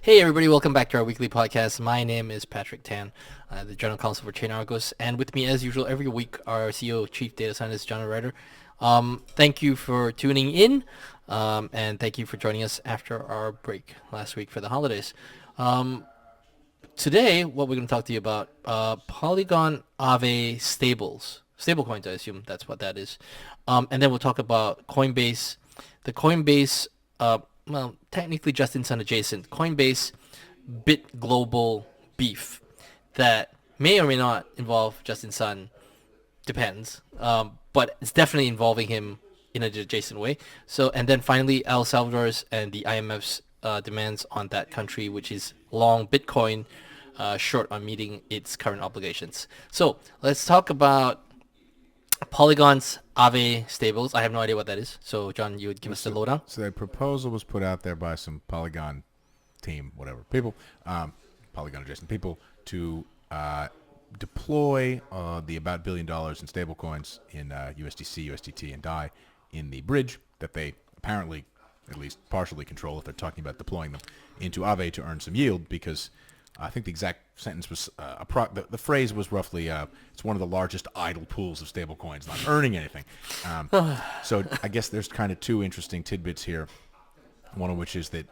Hey everybody, welcome back to our weekly podcast. My name is Patrick Tan, the General Counsel for ChainArgos, and with me as usual every week our CEO, Chief Data Scientist, Jonathan Reiter. Thank you for tuning in, and thank you for joining us after our break last week for the holidays. Today, what we're going to talk to you about, Polygon-AAVE stablecoins, I assume that's what that is. And then we'll talk about Coinbase, the Coinbase, technically just-in-sun adjacent, Coinbase Bit Global beef that may or may not involve just-in-sun, depends. But it's definitely involving him in an adjacent way. So, and then finally, El Salvador's and the IMF's demands on that country, which is long Bitcoin, short on meeting its current obligations. So let's talk about Polygon's AAVE stables. I have no idea what that is. So John, you would give us the lowdown. So the proposal was put out there by some Polygon team, whatever, people, Polygon adjacent people to deploy the about $1 billion in stablecoins in USDC, USDT, and DAI in the bridge that they apparently, at least partially control if they're talking about deploying them into AAVE to earn some yield, because I think the exact sentence was, the phrase was roughly, it's one of the largest idle pools of stablecoins not earning anything. So I guess there's kind of two interesting tidbits here, one of which is that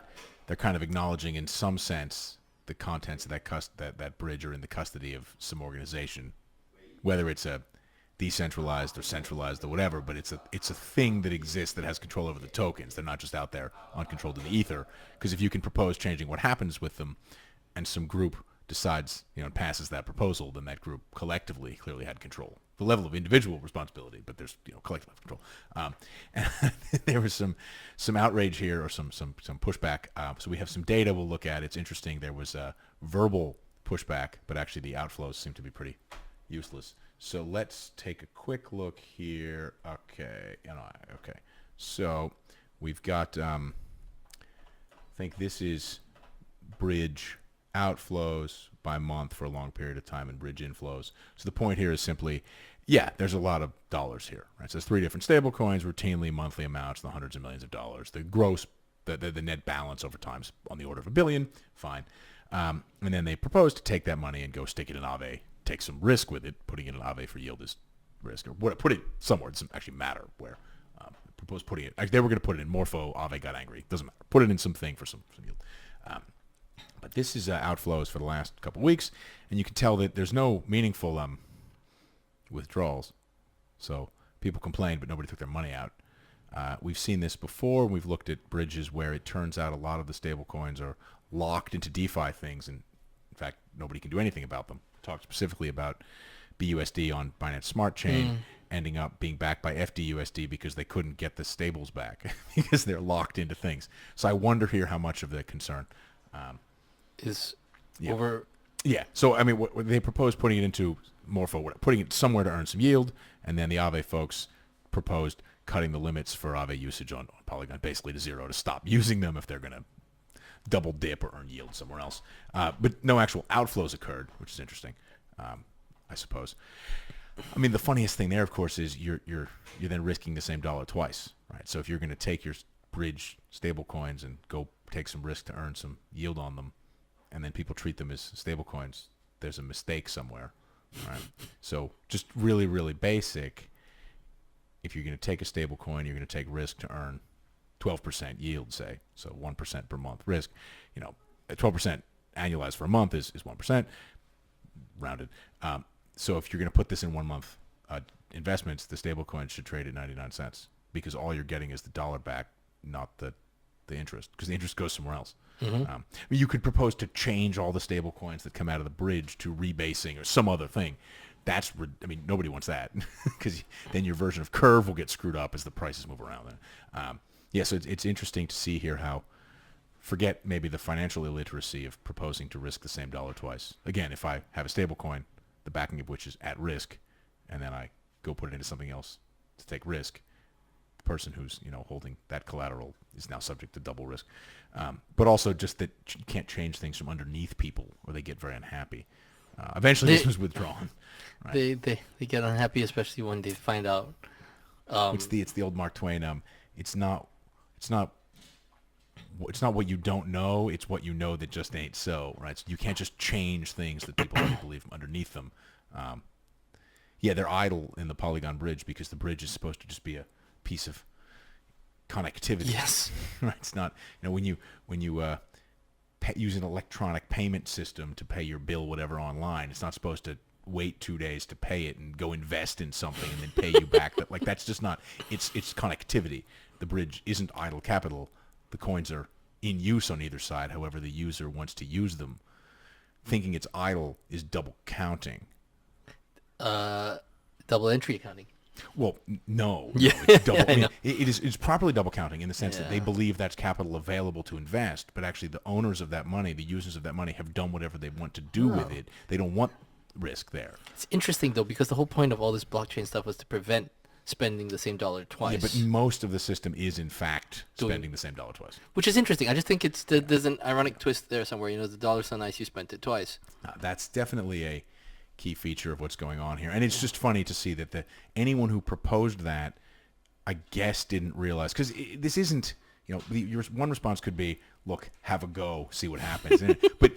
they're kind of acknowledging in some sense the contents of that bridge are in the custody of some organization, whether it's a decentralized or centralized or whatever, but it's a thing that exists that has control over the tokens. They're not just out there uncontrolled in the ether, because if you can propose changing what happens with them, and some group decides, and passes that proposal, then that group collectively clearly had control. The level of individual responsibility, but there's collective control. And there was some outrage here, or some pushback. So we have some data we'll look at. It's interesting. There was a verbal pushback, but actually the outflows seem to be pretty useless. So let's take a quick look here. Okay, okay. So we've got, I think this is bridge outflows by month for a long period of time and bridge inflows. So the point here is simply, there's a lot of dollars here, right? So there's three different stable coins, routinely monthly amounts, the hundreds of millions of dollars. The gross, the net balance over time is on the order of $1 billion, fine. And then they propose to take that money and go stick it in AAVE, take some risk with it. Putting it in AAVE for yield is risk, or put it somewhere. It doesn't actually matter where. Propose putting it, they were going to put it in Morpho, AAVE got angry. Doesn't matter. Put it in something for some yield. But this is outflows for the last couple of weeks, and you can tell that there's no meaningful withdrawals. So people complained, but nobody took their money out. We've seen this before. We've looked at bridges where it turns out a lot of the stable coins are locked into DeFi things, and in fact, nobody can do anything about them. Talked specifically about BUSD on Binance Smart Chain ending up being backed by FDUSD because they couldn't get the stables back because they're locked into things. So I wonder here how much of the concern Is over. Yeah. So, I mean, what they proposed putting it into Morpho, putting it somewhere to earn some yield, and then the AAVE folks proposed cutting the limits for AAVE usage on Polygon basically to zero to stop using them if they're going to double dip or earn yield somewhere else. But no actual outflows occurred, which is interesting, I suppose. I mean, the funniest thing there, of course, is you're then risking the same dollar twice, right? So if you're going to take your bridge stable coins and go take some risk to earn some yield on them, and then people treat them as stable coins, there's a mistake somewhere, right? So just really, really basic. If you're going to take a stable coin, you're going to take risk to earn 12% yield, say, so 1% per month risk. 12% annualized for a month is 1%, rounded. So if you're going to put this in 1 month investments, the stable coin should trade at 99 cents, because all you're getting is the dollar back, not the interest, because the interest goes somewhere else. You could propose to change all the stable coins that come out of the bridge to rebasing or some other thing. Nobody wants that, because then your version of Curve will get screwed up as the prices move around. So it's interesting to see here how, forget maybe the financial illiteracy of proposing to risk the same dollar twice. Again, if I have a stable coin, the backing of which is at risk, and then I go put it into something else to take risk, person who's holding that collateral is now subject to double risk, but also just that you can't change things from underneath people or they get very unhappy. Eventually this was withdrawn, right? They get unhappy, especially when they find out It's the old Mark Twain, it's not it's not what you don't know, it's what you know that just ain't so, right? So you can't just change things that people already believe underneath them. Yeah, they're idle in the Polygon bridge because the bridge is supposed to just be a piece of connectivity. Yes. Right? It's not, when you use an electronic payment system to pay your bill, whatever, online, it's not supposed to wait 2 days to pay it and go invest in something and then pay you back. That's just not, it's connectivity. The bridge isn't idle capital. The coins are in use on either side, however the user wants to use them. Thinking it's idle is double counting. Double entry accounting. Well, no. Yeah. No, it's double. I know. It's properly double counting in the sense that they Yeah. believe that's capital available to invest, but actually the owners of that money, the users of that money, have done whatever they want to do with it. They don't want risk there. It's interesting though, because the whole point of all this blockchain stuff was to prevent spending the same dollar twice. Yeah, but most of the system is in fact spending the same dollar twice. Which is interesting. I just think there's an ironic twist there somewhere. The dollar's so nice you spent it twice. That's definitely a key feature of what's going on here, and it's just funny to see that anyone who proposed that, I guess, didn't realize, because this isn't. Your one response could be, look, have a go, see what happens. But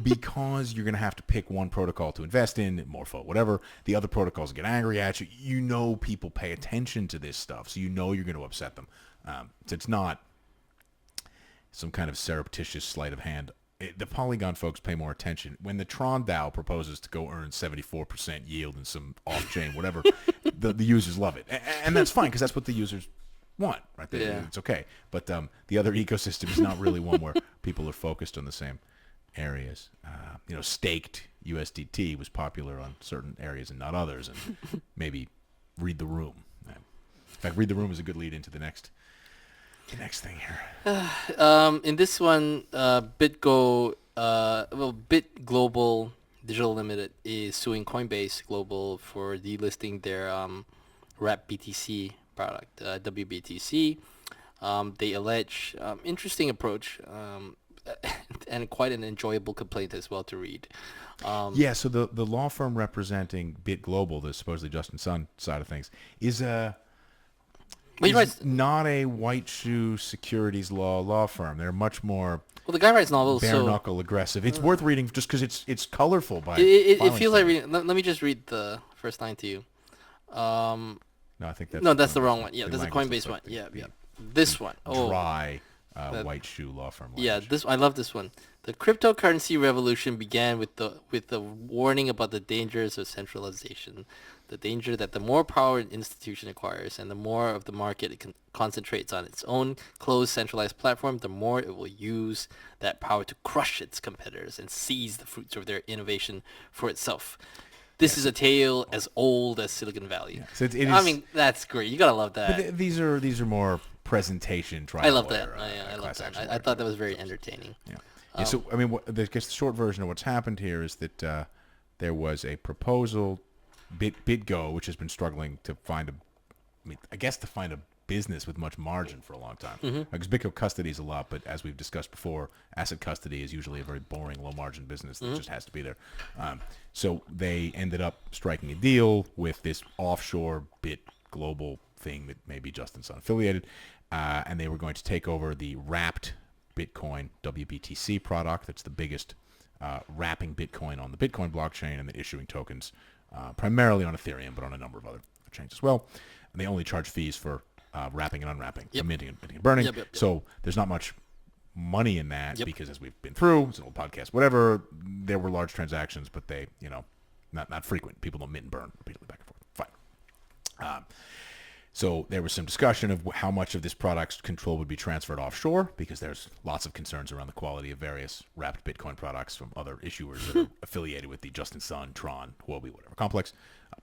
because you're going to have to pick one protocol to invest in, Morpho, whatever, the other protocols get angry at you. People pay attention to this stuff, so you're going to upset them. So it's not some kind of surreptitious sleight of hand. The Polygon folks pay more attention. When the Tron DAO proposes to go earn 74% yield in some off-chain whatever, the users love it. And that's fine, because that's what the users want, right? Yeah. It's okay. But the other ecosystem is not really one where people are focused on the same areas. Staked USDT was popular on certain areas and not others, and maybe read the room. In fact, read the room is a good lead into the next thing here. In this one, BitGo, Bit Global Digital Limited is suing Coinbase Global for delisting their wrap BTC product, WBTC. They allege interesting approach and quite an enjoyable complaint as well to read. So the law firm representing Bit Global, the supposedly Justin Sun side of things, is not a white shoe securities law firm. They're much more the guy writes novels, bare knuckle aggressive. It's worth reading just because it's colorful. It feels like reading. Let me just read the first line to you. No, I think that's the wrong one. Yeah, there's a Coinbase one. Yeah. This one. Dry white shoe law firm. Yeah, I love this one. The cryptocurrency revolution began with the warning about the dangers of centralization, the danger that the more power an institution acquires and the more of the market it concentrates on its own closed centralized platform, the more it will use that power to crush its competitors and seize the fruits of their innovation for itself. This is a tale as old as Silicon Valley. Yeah. So it is, I mean, that's great. You gotta love that. But these are more presentation trial. I love that. I love that. I thought that was very entertaining. Yeah. So I mean, I guess the short version of what's happened here is that there was a proposal, BitGo, which has been struggling to find a business with much margin for a long time. Because BitGo custodies a lot, but as we've discussed before, asset custody is usually a very boring, low margin business that just has to be there. So they ended up striking a deal with this offshore Bit Global thing that may be Justin Sun affiliated, and they were going to take over the wrapped Bitcoin WBTC product. That's the biggest wrapping Bitcoin on the Bitcoin blockchain, and then issuing tokens primarily on Ethereum, but on a number of other chains as well. And they only charge fees for wrapping and unwrapping, minting and burning. Yep. So there's not much money in that because, as we've been through, it's an old podcast, whatever, there were large transactions, but they, not frequent. People don't mint and burn repeatedly back and forth. Fine. So there was some discussion of how much of this product's control would be transferred offshore, because there's lots of concerns around the quality of various wrapped Bitcoin products from other issuers that are affiliated with the Justin Sun, Tron, Huobi, whatever complex,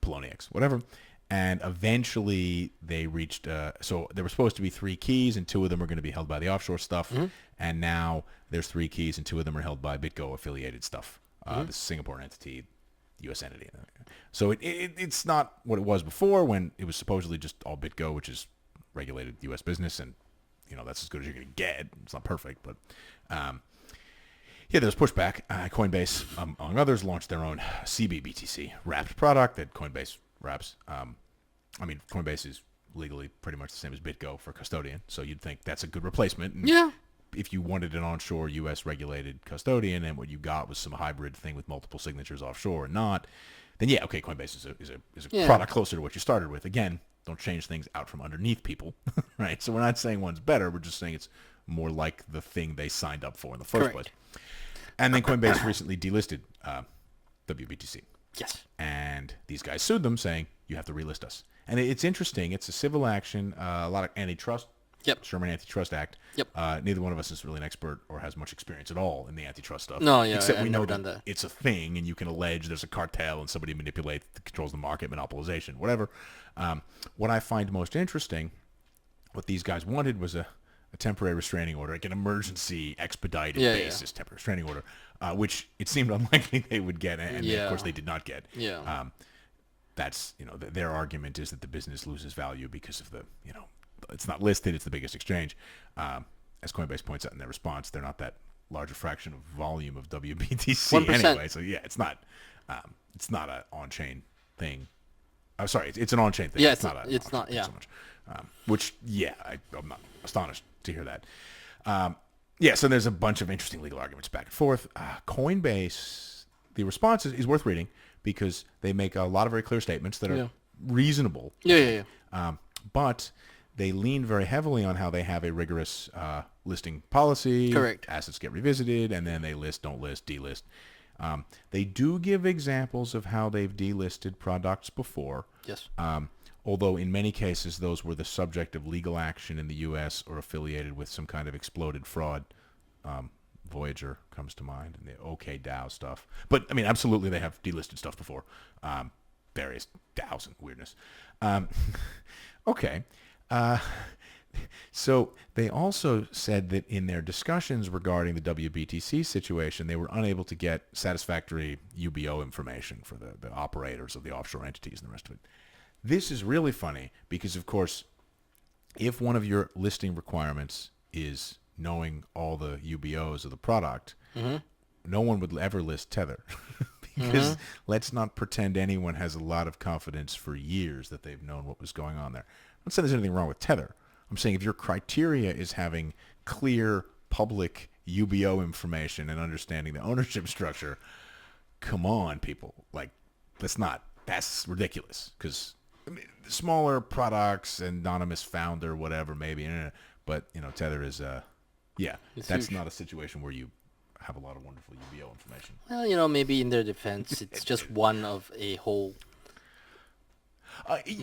Poloniex, whatever. And eventually they reached, so there were supposed to be 3 keys, and 2 of them are going to be held by the offshore stuff. And now there's 3 keys, and 2 of them are held by BitGo affiliated stuff, the Singapore entity, U.S. entity. So it's not what it was before, when it was supposedly just all BitGo, which is regulated U.S. business, and that's as good as you're going to get. It's not perfect, but there's pushback. Coinbase, among others, launched their own CBBTC wrapped product that Coinbase wraps. Coinbase is legally pretty much the same as BitGo for custodian. So you'd think that's a good replacement. And Yeah. if you wanted an onshore U.S. regulated custodian and what you got was some hybrid thing with multiple signatures offshore and not, then yeah, okay, Coinbase is a Yeah. product closer to what you started with. Again, don't change things out from underneath people, right? So we're not saying one's better. We're just saying it's more like the thing they signed up for in the first Correct. place. And then Coinbase recently delisted WBTC. Yes. And these guys sued them saying, you have to relist us. And it's interesting. It's a civil action, a lot of antitrust. Yep. Sherman Antitrust Act. Yep. Neither one of us is really an expert or has much experience at all in the antitrust stuff. No, yeah, Except I've we know never done that. it's a thing, and you can allege there's a cartel and somebody manipulates, controls the market, monopolization, whatever. What I find most interesting, what these guys wanted was a temporary restraining order, like an emergency expedited basis temporary restraining order, which it seemed unlikely they would get, and of course they did not get. Yeah. That's, their argument is that the business loses value because of the, it's not listed, it's the biggest exchange. As Coinbase points out in their response, they're not that large a fraction of volume of WBTC 1%. anyway. So yeah, it's not an on-chain thing. I'm sorry, it's an on-chain thing. Yeah, it's not yeah. so much. Which, yeah, I'm not astonished to hear that. Yeah, so there's a bunch of interesting legal arguments back and forth. Coinbase, the response is worth reading because they make a lot of very clear statements that are reasonable. Yeah. But they lean very heavily on how they have a rigorous listing policy. Correct. Assets get revisited, and then they list, don't list, delist. They do give examples of how they've delisted products before. Yes. Although in many cases those were the subject of legal action in the U.S. or affiliated with some kind of exploded fraud. Voyager comes to mind, and the OKDAO stuff. But, I mean, absolutely they have delisted stuff before. Various DAOs and weirdness. Okay. So they also said that in their discussions regarding the WBTC situation, they were unable to get satisfactory UBO information for the operators of the offshore entities and the rest of it. This is really funny because, of course, if one of your listing requirements is knowing all the UBOs of the product, no one would ever list Tether. Because let's not pretend anyone has a lot of confidence for years that they've known what was going on there. I'm not saying there's anything wrong with Tether. I'm saying if your criteria is having clear public UBO information and understanding the ownership structure, come on, people. Like, that's ridiculous. Because smaller products, anonymous founder, whatever, maybe. But, Tether is, that's huge. Not a situation where you have a lot of wonderful UBO information. Well, maybe in their defense, it's just one of a whole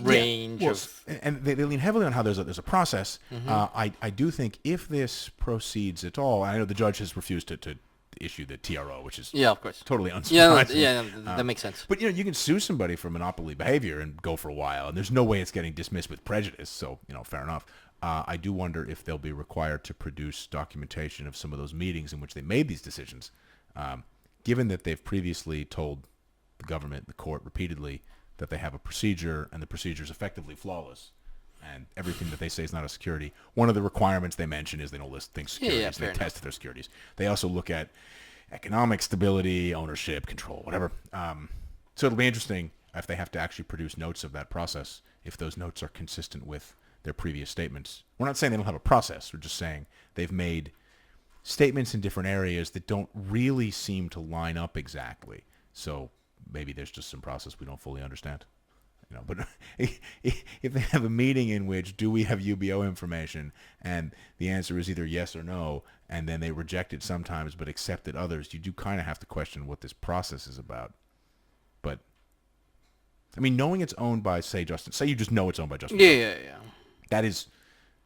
range of... And they lean heavily on how there's a process. I do think if this proceeds at all, I know the judge has refused to issue the TRO, which is of course totally unsurprising. That makes sense. But you can sue somebody for monopoly behavior and go for a while, and there's no way it's getting dismissed with prejudice. So fair enough. I do wonder if they'll be required to produce documentation of some of those meetings in which they made these decisions, given that they've previously told the government, the court, repeatedly that they have a procedure and the procedure is effectively flawless and everything that they say is not a security. One of the requirements they mention is they don't list things securities. They test their securities. They also look at economic stability, ownership, control, whatever. So it'll be interesting if they have to actually produce notes of that process, if those notes are consistent with their previous statements. We're not saying they don't have a process. We're just saying they've made statements in different areas that don't really seem to line up exactly. So maybe there's just some process we don't fully understand. But if they have a meeting in which do we have UBO information and the answer is either yes or no, and then they reject it sometimes but accept it others, you do kind of have to question what this process is about. But I mean, knowing it's owned by, say you just know it's owned by Justin. Yeah. That is,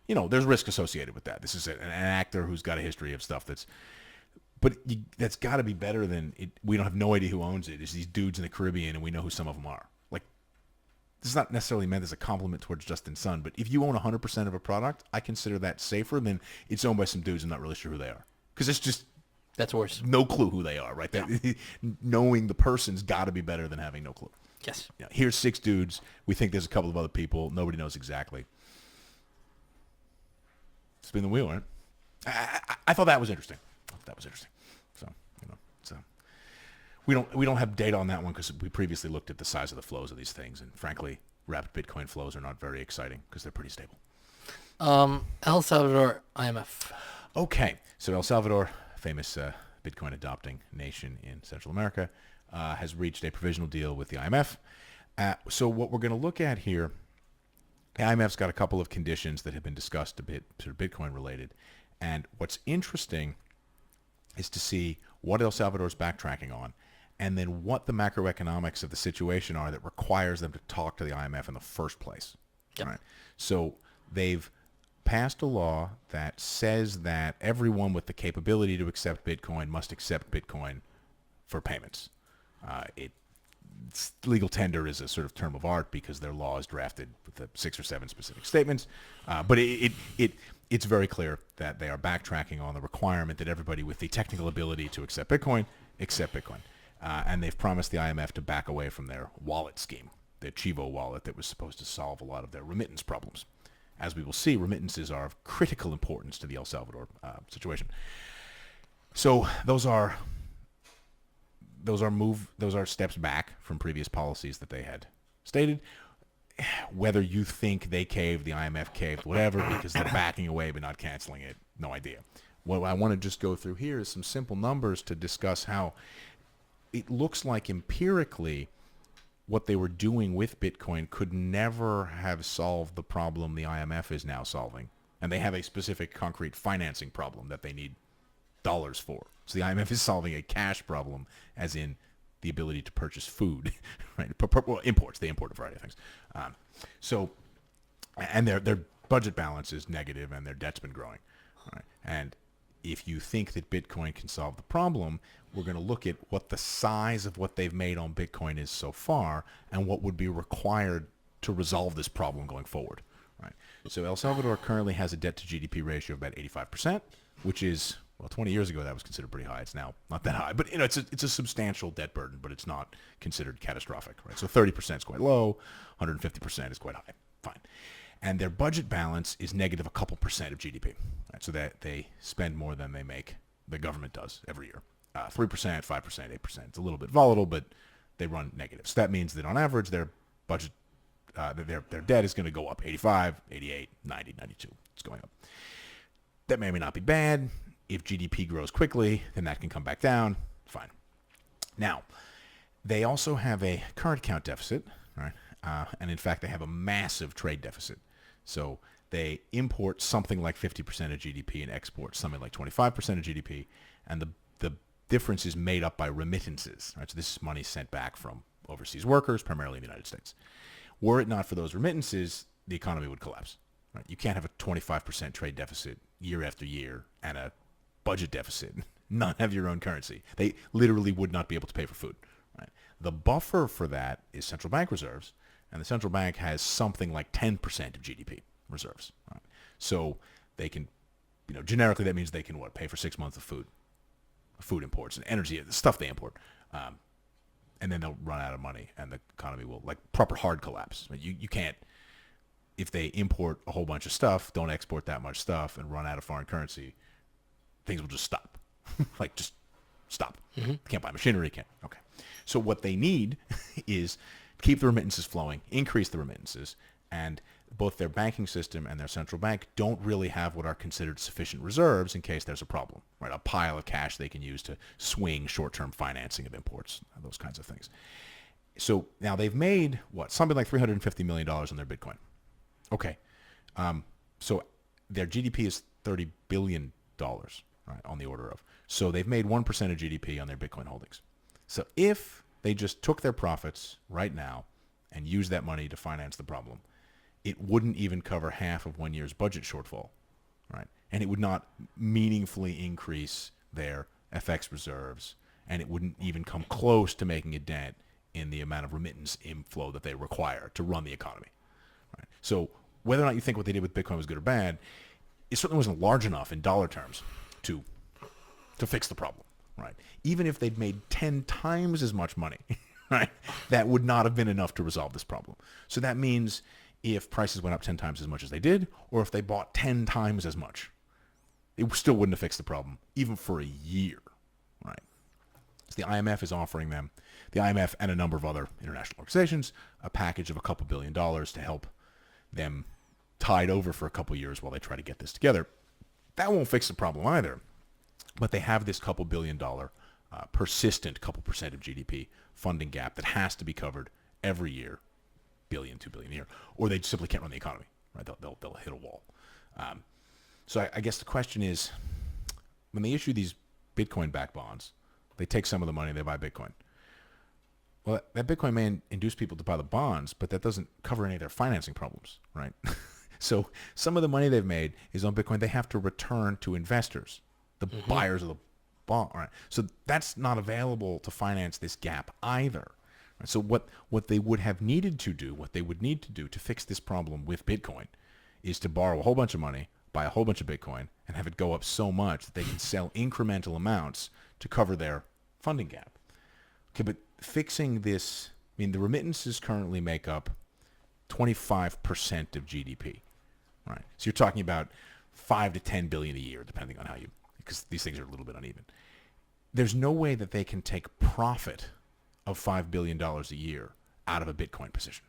there's risk associated with that. This is an actor who's got a history of stuff that's got to be better than it. We don't have no idea who owns it. It's these dudes in the Caribbean, and we know who some of them are. Like, this is not necessarily meant as a compliment towards Justin Sun, but if you own 100% of a product, I consider that safer than it's owned by some dudes I'm not really sure who they are. Because it's just... That's worse. No clue who they are, right? Yeah. Knowing the person's got to be better than having no clue. Yes. Here's 6 dudes. We think there's a couple of other people. Nobody knows exactly. Spin the wheel, right? I thought that was interesting. So, we don't have data on that one because we previously looked at the size of the flows of these things, and frankly, rapid Bitcoin flows are not very exciting because they're pretty stable. El Salvador IMF. Okay, so El Salvador, famous Bitcoin adopting nation in Central America, has reached a provisional deal with the IMF. So what we're going to look at here, the IMF's got a couple of conditions that have been discussed a bit, sort of Bitcoin related. And what's interesting is to see what El Salvador's backtracking on, and then what the macroeconomics of the situation are that requires them to talk to the IMF in the first place. Yep. Right. So they've passed a law that says that everyone with the capability to accept Bitcoin must accept Bitcoin for payments. Legal tender is a sort of term of art because their law is drafted with the 6 or 7 specific statements, but it's very clear that they are backtracking on the requirement that everybody with the technical ability to accept Bitcoin, and they've promised the IMF to back away from their wallet scheme, the Chivo wallet that was supposed to solve a lot of their remittance problems. As we will see, remittances are of critical importance to the El Salvador situation. So those are steps back from previous policies that they had stated. Whether you think they caved, the IMF caved, whatever, because they're backing away but not canceling it, no idea. What I want to just go through here is some simple numbers to discuss how it looks like empirically what they were doing with Bitcoin could never have solved the problem the IMF is now solving. And they have a specific concrete financing problem that they need dollars for. So the IMF is solving a cash problem, as in the ability to purchase food, right? Well, imports. They import a variety of things. And their budget balance is negative, and their debt's been growing. Right? And if you think that Bitcoin can solve the problem, we're going to look at what the size of what they've made on Bitcoin is so far, and what would be required to resolve this problem going forward. Right? So El Salvador currently has a debt to GDP ratio of about 85%, which is, well, 20 years ago that was considered pretty high. It's now not that high, but it's a substantial debt burden, but it's not considered catastrophic, right? So 30% is quite low, 150% is quite high. Fine. And their budget balance is negative a couple percent of GDP, right? So that they spend more than they make. The government does every year. 3%, 5%, 8%. It's a little bit volatile, but they run negative. So that means that on average, their budget, their debt is going to go up 85, 88, 90, 92. It's going up. That may or may not be bad. If GDP grows quickly, then that can come back down. Fine. Now, they also have a current account deficit, right? And in fact, they have a massive trade deficit. So they import something like 50% of GDP and export something like 25% of GDP. And the difference is made up by remittances, right? So this is money sent back from overseas workers, primarily in the United States. Were it not for those remittances, the economy would collapse. Right? You can't have a 25% trade deficit year after year and a budget deficit, not have your own currency. They literally would not be able to pay for food. Right? The buffer for that is central bank reserves, and the central bank has something like 10% of GDP reserves. Right? So they can, generically that means they can pay for 6 months of food imports and energy, the stuff they import, and then they'll run out of money, and the economy will, like, proper hard collapse. You can't, if they import a whole bunch of stuff, don't export that much stuff, and run out of foreign currency, things will just stop. Like, just stop. Mm-hmm. Can't buy machinery, can't. Okay. So what they need is keep the remittances flowing, increase the remittances, and both their banking system and their central bank don't really have what are considered sufficient reserves in case there's a problem, right? A pile of cash they can use to swing short-term financing of imports, those kinds of things. So now they've made, something like $350 million on their Bitcoin. Okay. So their GDP is $30 billion, right, on the order of. So they've made 1% of GDP on their Bitcoin holdings. So if they just took their profits right now and used that money to finance the problem, it wouldn't even cover half of 1 year's budget shortfall, right? And it would not meaningfully increase their FX reserves, and it wouldn't even come close to making a dent in the amount of remittance inflow that they require to run the economy, right? So whether or not you think what they did with Bitcoin was good or bad, it certainly wasn't large enough in dollar terms to fix the problem, right? Even if they'd made 10 times as much money, right, that would not have been enough to resolve this problem. So that means if prices went up 10 times as much as they did, or if they bought 10 times as much, it still wouldn't have fixed the problem, even for a year, right? So the IMF is offering them the IMF and a number of other international organizations a package of a couple $1 billion to help them tide over for a couple years while they try to get this together. That won't fix the problem either. But they have this couple $1 billion persistent couple percent of GDP funding gap that has to be covered every year, billion, 2 billion a year, or they simply can't run the economy. Right? They'll hit a wall. So I guess the question is, when they issue these Bitcoin-backed bonds, they take some of the money, they buy Bitcoin. Well, that Bitcoin may induce people to buy the bonds, but that doesn't cover any of their financing problems, right? So some of the money they've made is on Bitcoin they have to return to investors, the buyers of the bond. Right? So that's not available to finance this gap either. Right? So what they would have needed to do, what they would need to do to fix this problem with Bitcoin is to borrow a whole bunch of money, buy a whole bunch of Bitcoin, and have it go up so much that they can sell incremental amounts to cover their funding gap. Okay, but fixing this, I mean, the remittances currently make up 25% of GDP, right? So you're talking about 5 to 10 billion a year, depending on how you, because these things are a little bit uneven. There's no way that they can take profit of $5 billion a year out of a Bitcoin position.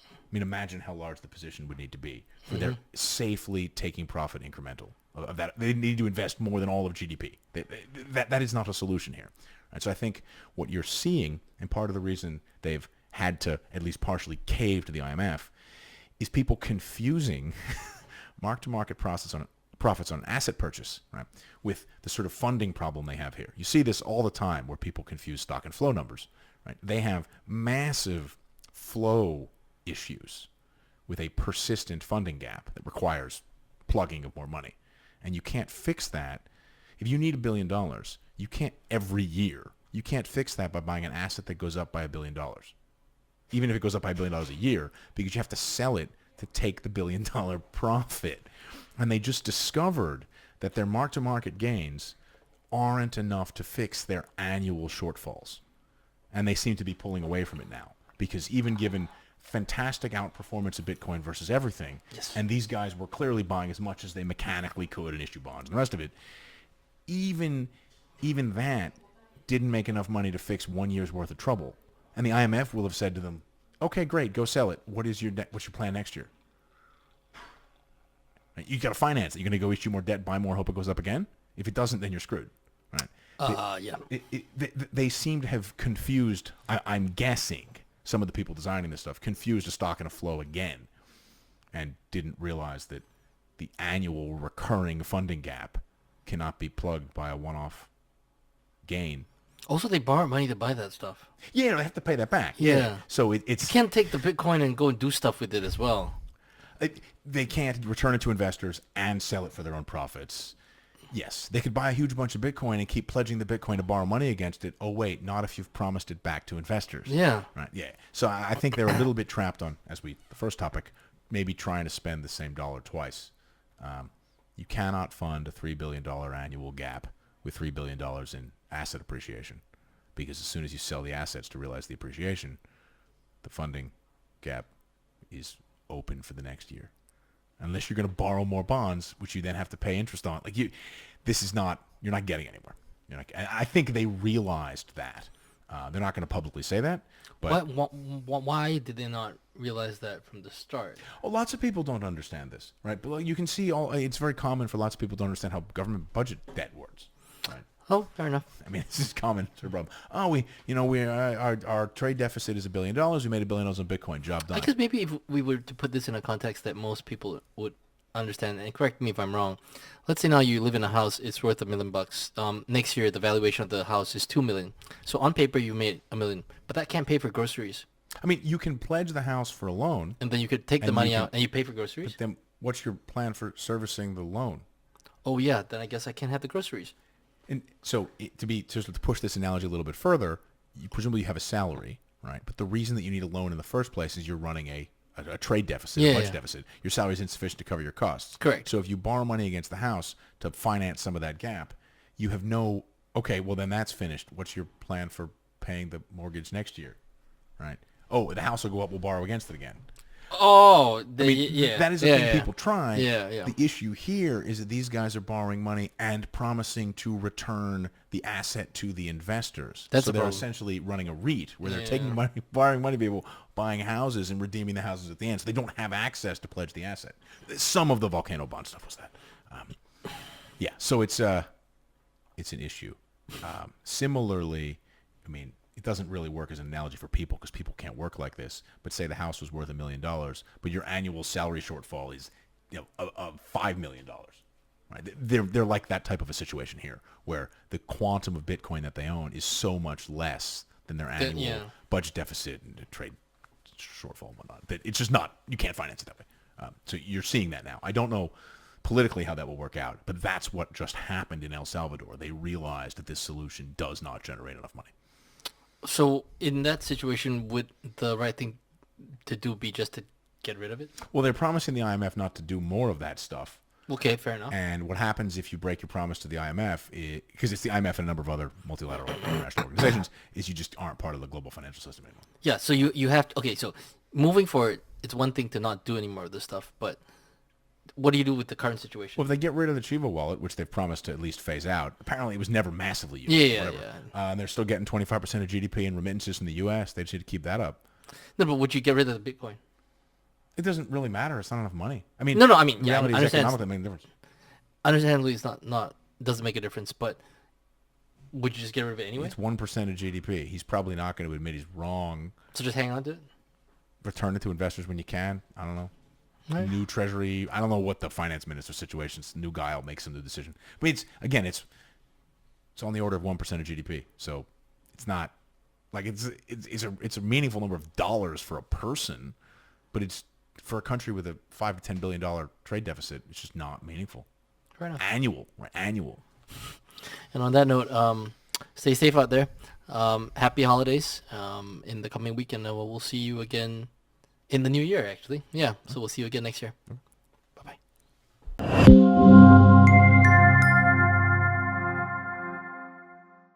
I mean, imagine how large the position would need to be for their safely taking profit incremental of that. They need to invest more than all of GDP. That is not a solution here. Right? So I think what you're seeing, and part of the reason they've had to at least partially cave to the IMF, is people confusing mark-to-market profits on asset purchase, right, with the sort of funding problem they have here. You see this all the time where people confuse stock and flow numbers. Right? They have massive flow issues with a persistent funding gap that requires plugging of more money. And you can't fix that. If you need $1 billion, you can't every year. You can't fix that by buying an asset that goes up by $1 billion. Even if it goes up by $1 billion a year, because you have to sell it to take the $1 billion profit. And they just discovered that their mark-to-market gains aren't enough to fix their annual shortfalls. And they seem to be pulling away from it now. Because even given fantastic outperformance of Bitcoin versus everything, and these guys were clearly buying as much as they mechanically could and issue bonds and the rest of it, even that didn't make enough money to fix 1 year's worth of trouble. And the IMF will have said to them, okay, great, go sell it. What's your plan next year? You got to finance it. You're going to go issue more debt, buy more, hope it goes up again? If it doesn't, then you're screwed. Right? They seem to have confused, I'm guessing, some of the people designing this stuff, confused a stock and a flow again and didn't realize that the annual recurring funding gap cannot be plugged by a one-off gain. Also, they borrow money to buy that stuff. Yeah, they have to pay that back. Yeah. So it's... You can't take the Bitcoin and go and do stuff with it as well. They can't return it to investors and sell it for their own profits. Yes, they could buy a huge bunch of Bitcoin and keep pledging the Bitcoin to borrow money against it. Oh, wait, not if you've promised it back to investors. Yeah. Right, yeah. So I think they're a little bit trapped on, the first topic, maybe trying to spend the same dollar twice. You cannot fund a $3 billion annual gap with $3 billion in asset appreciation, because as soon as you sell the assets to realize the appreciation, the funding gap is open for the next year. Unless you're going to borrow more bonds, which you then have to pay interest on. You're not getting anywhere. I think they realized that. They're not going to publicly say that. But why did they not realize that from the start? Well, lots of people don't understand this, right? But you can see it's very common for lots of people to understand how government budget debt works, right? Oh, fair enough. I mean, this is common sort of problem. Our trade deficit is $1 billion. We made $1 billion on Bitcoin. Job done. I guess maybe if we were to put this in a context that most people would understand, and correct me if I'm wrong. Let's say now you live in a house, it's worth $1 million. Next year, the valuation of the house is $2 million. So on paper, you made $1 million, but that can't pay for groceries. I mean, you can pledge the house for a loan, and then you could take the money out and you pay for groceries. But then, what's your plan for servicing the loan? Oh yeah, then I guess I can't have the groceries. And so to push this analogy a little bit further, presumably you have a salary, right? But the reason that you need a loan in the first place is you're running a trade deficit, a budget deficit. Your salary is insufficient to cover your costs. Correct. So if you borrow money against the house to finance some of that gap, you have okay, well then that's finished. What's your plan for paying the mortgage next year, right? Oh, the house will go up, we'll borrow against it again. Oh, That is the thing people try. Yeah, yeah. The issue here is that these guys are borrowing money and promising to return the asset to the investors. That's so the they're problem. essentially running a REIT where they're Yeah. taking money, borrowing money, people buying houses and redeeming the houses at the end. So they don't have access to pledge the asset. Some of the volcano bond stuff was that. Yeah, so it's an issue. Similarly, I mean, it doesn't really work as an analogy for people because people can't work like this. But say the house was worth $1 million, but your annual salary shortfall is, $5 million. Right? They're like that type of a situation here, where the quantum of Bitcoin that they own is so much less than their annual budget deficit and trade shortfall and whatnot. That it's just not. You can't finance it that way. So you're seeing that now. I don't know politically how that will work out, but that's what just happened in El Salvador. They realized that this solution does not generate enough money. So in that situation, would the right thing to do be just to get rid of it? Well, they're promising the IMF not to do more of that stuff. Okay, fair enough. And what happens if you break your promise to the IMF, because it's the IMF and a number of other multilateral international organizations, is you just aren't part of the global financial system anymore. Yeah, so you have to, okay, so moving forward, it's one thing to not do any more of this stuff, but what do you do with the current situation? Well, if they get rid of the Chivo wallet, which they've promised to at least phase out, apparently it was never massively used. Yeah. And they're still getting 25% of GDP in remittances from the U.S. They just need to keep that up. No, but would you get rid of the Bitcoin? It doesn't really matter. It's not enough money. I mean, No, I mean, the yeah, I reality is understand. economically it makes a difference. Understandably, it's not doesn't make a difference, but would you just get rid of it anyway? It's 1% of GDP. He's probably not going to admit he's wrong. So just hang on to it? Return it to investors when you can. I don't know. Right. New treasury. I don't know what the finance minister situation's. New guy will make some new decision. But it's on the order of 1% of GDP. So it's not like it's a meaningful number of dollars for a person, but it's for a country with a $5 to $10 billion trade deficit. It's just not meaningful. Fair enough. Annual. And on that note, stay safe out there. Happy holidays in the coming weekend. We'll see you again in the new year, actually. Yeah, so we'll see you again next year.